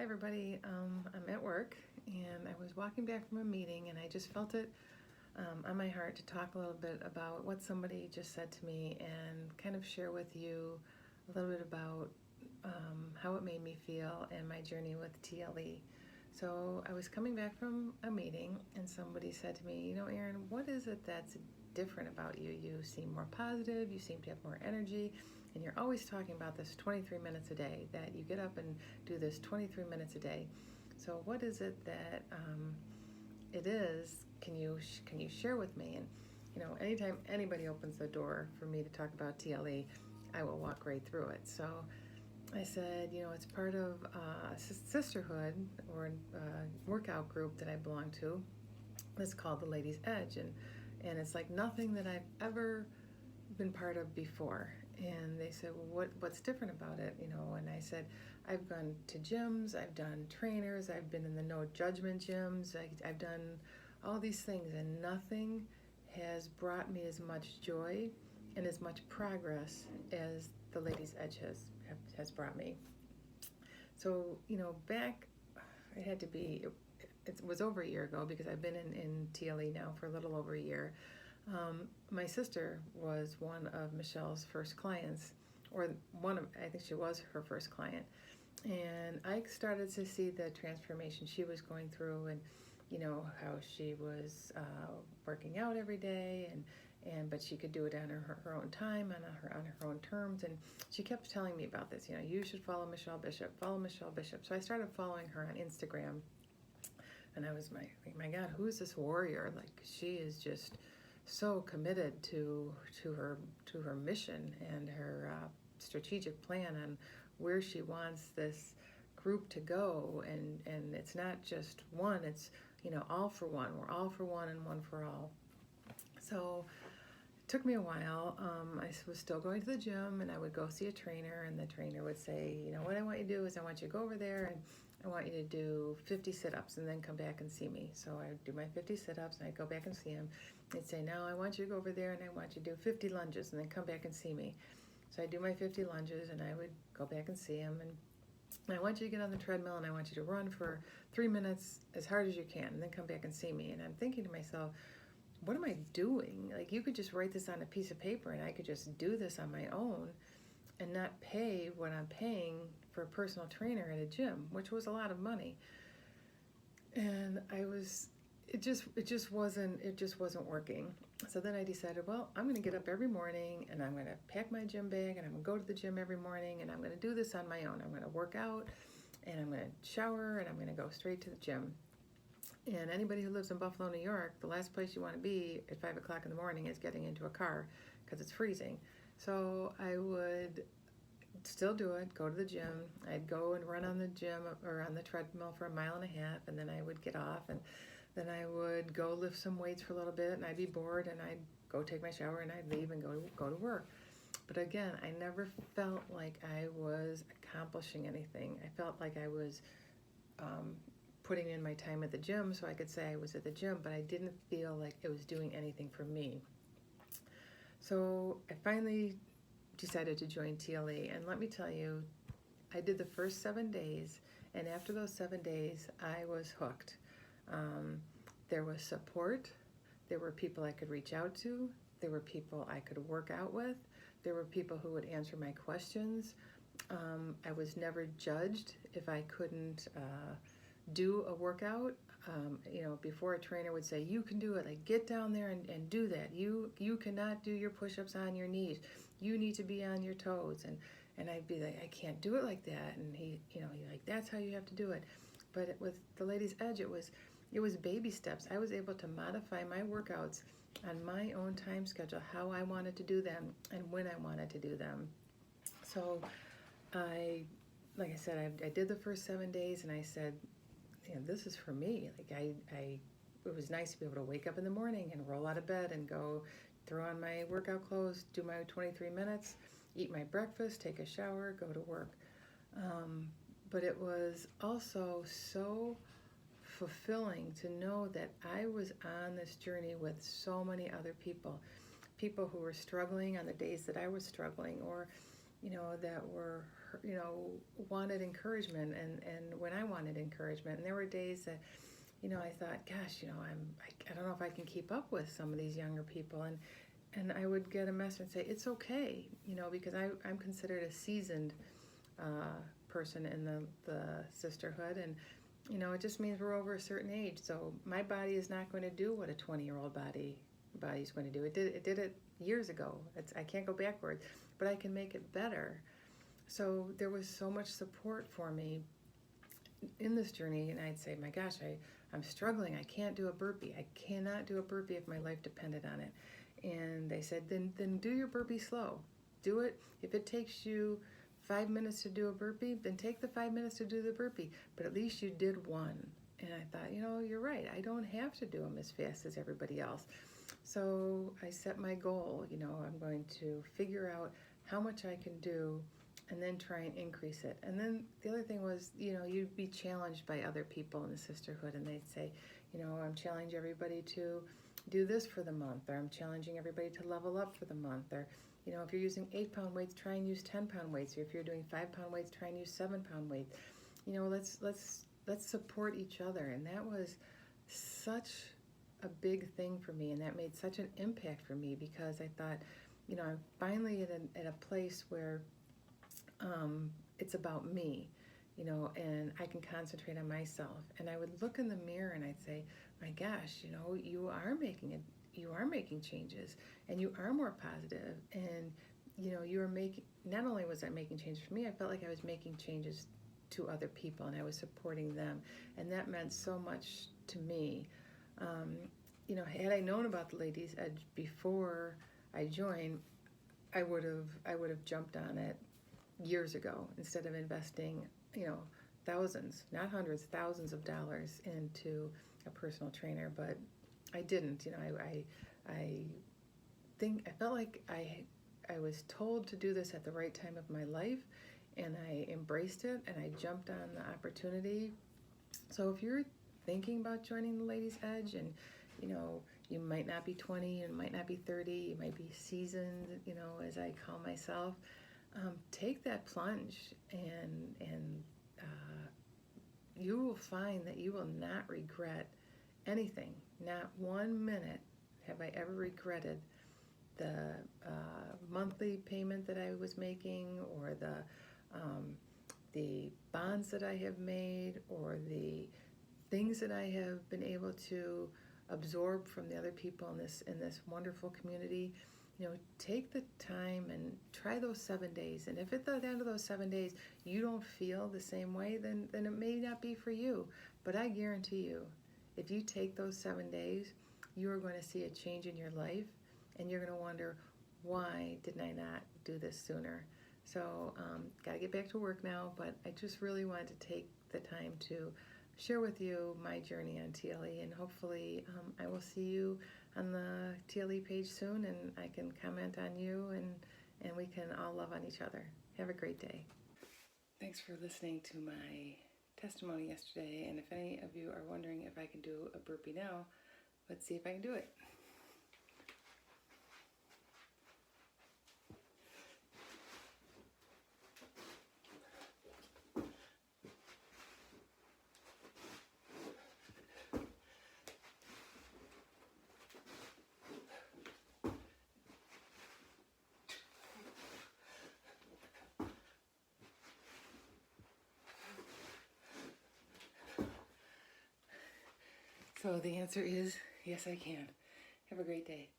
Hi everybody, I'm at work and I was walking back from a meeting and I just felt it on my heart to talk a little bit about what somebody just said to me and kind of share with you a little bit about how it made me feel and my journey with TLE. So I was coming back from a meeting and somebody said to me, Erin, what is it that's different about you? You seem more positive, you seem to have more energy, and you're always talking about this 23 minutes a day, that you get up and do this 23 minutes a day. So what is it that it is? Can you share with me? And anytime anybody opens the door for me to talk about TLE, I will walk right through it. So I said, it's part of a sisterhood or a workout group that I belong to. It's called the Ladies Edge, and it's like nothing that I've ever been part of before. And they said, well, what's different about it? And I said, I've gone to gyms, I've done trainers, I've been in the no judgment gyms, I've done all these things, and nothing has brought me as much joy and as much progress as the Ladies Edge has brought me. So, back, it had to be, it was over a year ago because I've been in TLE now for a little over a year. My sister was one of Michelle's first clients, or I think she was her first client. And I started to see the transformation she was going through, and how she was working out every day, but she could do it on her own time and on her own terms. And she kept telling me about this. You should follow Michelle Bishop. Follow Michelle Bishop. So I started following her on Instagram, and I was my God, who is this warrior? Like, she is just so committed to her mission and her strategic plan on where she wants this group to go, and it's not just one, it's all for one. We're all for one and one for all. So it took me a while. I was still going to the gym, and I would go see a trainer, and the trainer would say, what I want you to do is I want you to go over there and I want you to do 50 sit-ups and then come back and see me. So I would do my 50 sit-ups and I'd go back and see him. They'd say, now I want you to go over there and I want you to do 50 lunges and then come back and see me. So I'd do my 50 lunges and I would go back and see him. And I want you to get on the treadmill and I want you to run for 3 minutes as hard as you can and then come back and see me. And I'm thinking to myself, what am I doing? Like, you could just write this on a piece of paper and I could just do this on my own and not pay what I'm paying for a personal trainer at a gym, which was a lot of money. And it just wasn't working. So then I decided, well, I'm going to get up every morning and I'm going to pack my gym bag and I'm going to go to the gym every morning and I'm going to do this on my own. I'm going to work out and I'm going to shower and I'm going to go straight to the gym. And anybody who lives in Buffalo, New York, the last place you want to be at 5 o'clock in the morning is getting into a car because it's freezing. So I would still do it, go to the gym. I'd go and run on the gym or on the treadmill for 1.5 miles, and then I would get off, and then I would go lift some weights for a little bit, and I'd be bored, and I'd go take my shower, and I'd leave and go to work. But again, I never felt like I was accomplishing anything. I felt like I was putting in my time at the gym so I could say I was at the gym, but I didn't feel like it was doing anything for me. So I finally decided to join TLE, and let me tell you, I did the first 7 days, and after those 7 days, I was hooked. There was support, there were people I could reach out to, there were people I could work out with, there were people who would answer my questions. I was never judged if I couldn't do a workout. Before, a trainer would say, you can do it, like, get down there and do that. You cannot do your push-ups on your knees. You need to be on your toes. And I'd be like, I can't do it like that. And he like, that's how you have to do it. But with the Ladies Edge, it was baby steps. I was able to modify my workouts on my own time schedule, how I wanted to do them and when I wanted to do them. So like I said, I did the first 7 days, and I said, this is for me. Like, it was nice to be able to wake up in the morning and roll out of bed and go throw on my workout clothes, do my 23 minutes, eat my breakfast, take a shower, go to work. But it was also so fulfilling to know that I was on this journey with so many other people who were struggling on the days that I was struggling, or that were, wanted encouragement, and when I wanted encouragement. And there were days that, I thought, gosh, I don't know if I can keep up with some of these younger people. And I would get a message and say, it's okay, because I'm considered a seasoned person in the sisterhood. And, it just means we're over a certain age. So my body is not going to do what a 20-year-old body's going to do. It did it years ago. I can't go backwards, but I can make it better. So there was so much support for me in this journey, and I'd say, my gosh, I'm struggling. I can't do a burpee. I cannot do a burpee if my life depended on it. And they said, then do your burpee slow. Do it. If it takes you 5 minutes to do a burpee, then take the 5 minutes to do the burpee. But at least you did one. And I thought, you're right. I don't have to do them as fast as everybody else. So I set my goal. I'm going to figure out how much I can do and then try and increase it. And then the other thing was, you'd be challenged by other people in the sisterhood, and they'd say, I'm challenging everybody to do this for the month, or I'm challenging everybody to level up for the month, or if you're using 8-pound weights, try and use 10-pound weights, or if you're doing 5-pound weights, try and use 7-pound weights. Let's support each other. And that was such a big thing for me, and that made such an impact for me, because I thought, I'm finally at a place where it's about me, and I can concentrate on myself. And I would look in the mirror and I'd say, my gosh, you are making changes, and you are more positive, and you are making, not only was I making changes for me, I felt like I was making changes to other people, and I was supporting them, and that meant so much to me. Had I known about the Ladies Edge before I joined, I would have jumped on it years ago, instead of investing, thousands, not hundreds, thousands of dollars into a personal trainer. But I didn't. I think I felt like I was told to do this at the right time of my life, and I embraced it, and I jumped on the opportunity. So if you're thinking about joining the Ladies Edge, and you might not be 20, you might not be 30, you might be seasoned, as I call myself, take that plunge, and you will find that you will not regret anything. Not 1 minute have I ever regretted the monthly payment that I was making, or the bonds that I have made, or the things that I have been able to absorb from the other people in this wonderful community. Take the time and try those 7 days. And if at the end of those 7 days you don't feel the same way, then it may not be for you. But I guarantee you, if you take those 7 days, you are going to see a change in your life, and you're going to wonder, why didn't I not do this sooner? So, got to get back to work now, but I just really wanted to take the time to share with you my journey on TLE, and hopefully I will see you on the TLE page soon, and I can comment on you, and we can all love on each other. Have a great day. Thanks for listening to my testimony yesterday, and if any of you are wondering if I can do a burpee now, let's see if I can do it. So the answer is, yes, I can. Have a great day.